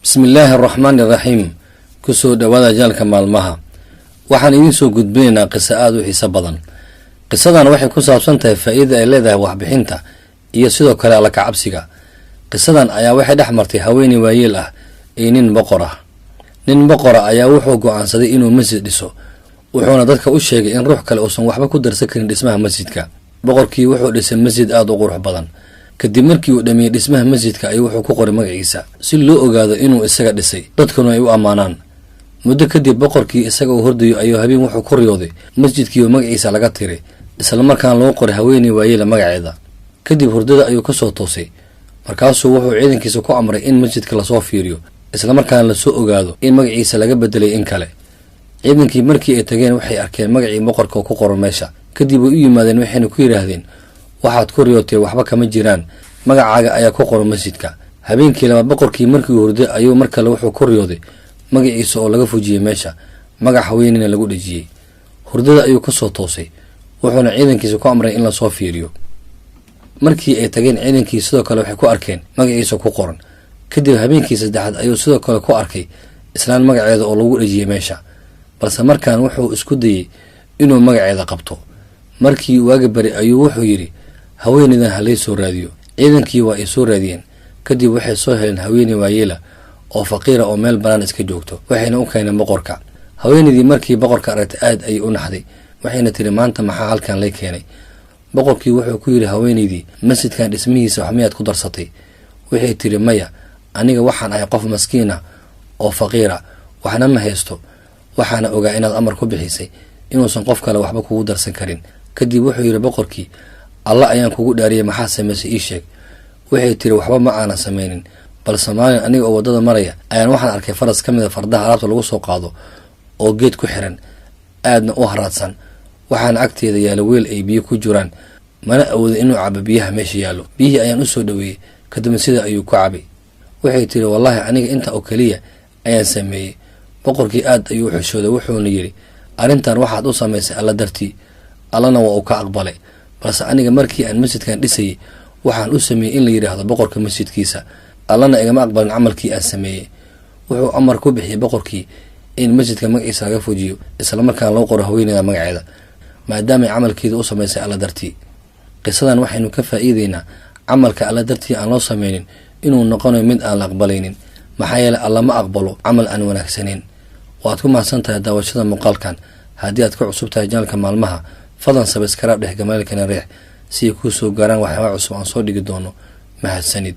bismillaahi araxmaani iraxiim kusoo dhawaada jaalka maalmaha waxaan idiin soo gudbinaynaa qiso aada u xiiso badan. qisadan waxay ku saabsan tahay faa'iida ay leedahay waxbixinta iyo sidoo kale alla kacabsiga. qisadan ayaa waxay dhex martay haweeney waayeel ah iyo nin boqor ah. nin boqora ayaa wuxuu go-aansaday inuu masjid dhiso, wuxuuna dadka u sheegay in ruux kale uusan waxba ku darsan karin dhismaha masjidka. boqorkii wuxuu dhisay masjid aada u qurux badan. kadib markii uu dhammeeyey dhismaha masjidka ayuu wuxuu ku qoray magaciisa si loo ogaado inuu isaga dhisay, dadkuna ay u ammaanaan. muddo kadib boqorkii isaga uu hordayo ayuu habeen wuxuu ku riyooday masjidkii oo magaciisa laga tiray, islamarkaana lagu qoray haweeney waayeela magaceeda. kadib hurdada ayuu kasoo toosay, markaasuu wuxuu ciidankiisa ku amray in masjidka lasoo fiiriyo islamarkaana lasoo ogaado in magaciisa laga bedelay in kale. ciidankii markii ay tageen waxay arkeen magacii boqorka oo ku qoran meesha. kadib way u yimaadeen waxayna ku yidhaahdeen, waxaad ku riyootay waxba kama jiraan, magacaaga ayaa ku qoran masjidka. habeenkii labaad boqorkii markii uu hurday ayuu mar kale wuxuu ku riyooday magaciisa oo laga fujiyey meesha, magac haweeneyna lagu dhejiyey. hurdada ayuu kasoo toosay, wuxuuna ciidankiisa ku amray in lasoo fiiriyo. markii ay tageen ciidankii sidoo kale waxay ku arkeen magaciisa ku qoran. kadib habeenkii saddexaad ayuu sidoo kale ku arkay islaan magaceeda oo lagu dhejiyey meesha, balse markaan wuxuu isku dayey inuu magaceeda qabto. markii waaga bari ayuu wuxuu yidhi, haweeneydan halay soo raadiyo. ciidankii waa ay soo raadiyeen. kadib waxay soo heleen haweeney waayeela oo faqiira oo meel bannaan iska joogto, waxayna u keeneen boqorka. haweeneydii markii boqorka aragtay aad ayay u naxday, waxayna tiri, maanta maxaa halkan lay keenay? boqorkii wuxuu ku yidhi haweeneydii, masjidkan dhismihiisa wax miyaad ku darsatay? waxay tiri, maya, aniga waxaan ahay qof maskiin ah oo faqiira, waxna ma haysto. waxaana ogaa inaad amar ku bixisay inuusan qof kale waxba kugu darsan karin. kadib wuxuu yidhi boqorkii, alla ayaan kugu dhaariyay, maxaa samaysay ii sheeg. waxay tiri, waxba ma aanan samaynin, balse maalin aniga oo waddada maraya ayaan waxaan arkay faras ka mid a fardaha alaabta lagu soo qaado oo geed ku xiran, aadna u haraadsan. waxaana agteeda yaalla weel ay biyo ku jiraan, mana awoodo inuu cabo biyaha meesha yaallo. biyihii ayaan u soo dhoweeyey, kadibna sida ayuu ku cabay. waxay tiri, wallaahi aniga intaa oo keliya ayaan sameeyey. boqorkii aad ayuu u xishooday, wuxuuna yidhi, arrintan waxaad u samaysay alla dartii, allana waa uu ka aqbalay. balse aniga markii aan masjidkan dhisayay waxaan u sameeyey in la yidhaahdo boqorka masjidkiisa, allana igama aqbalin camalkii aan sameeyey. wuxuu amar ku bixiyey boqorkii in masjidka magaciisa laga fujiyo islamarkaana loo qoro haweeneyda magaceeda, maadaamay camalkeeda u samaysay alla dartii. qisadan waxaynu ka faa'iideynaa camalka alla dartii aan loo sameynin inuu noqonayo mid aan la aqbalaynin, maxaa yeelay alla ma aqbalo camal aan wanaagsanayn. waad ku mahadsan tahay daawashada muuqaalkan. haddii aad ka cusub tahay janalka maalmaha, fadlan sabskaraab dheh gamaalkana reex si ay kuu soo gaaraan waxyaaba cusub aan soo dhigi doono. mahadsanid.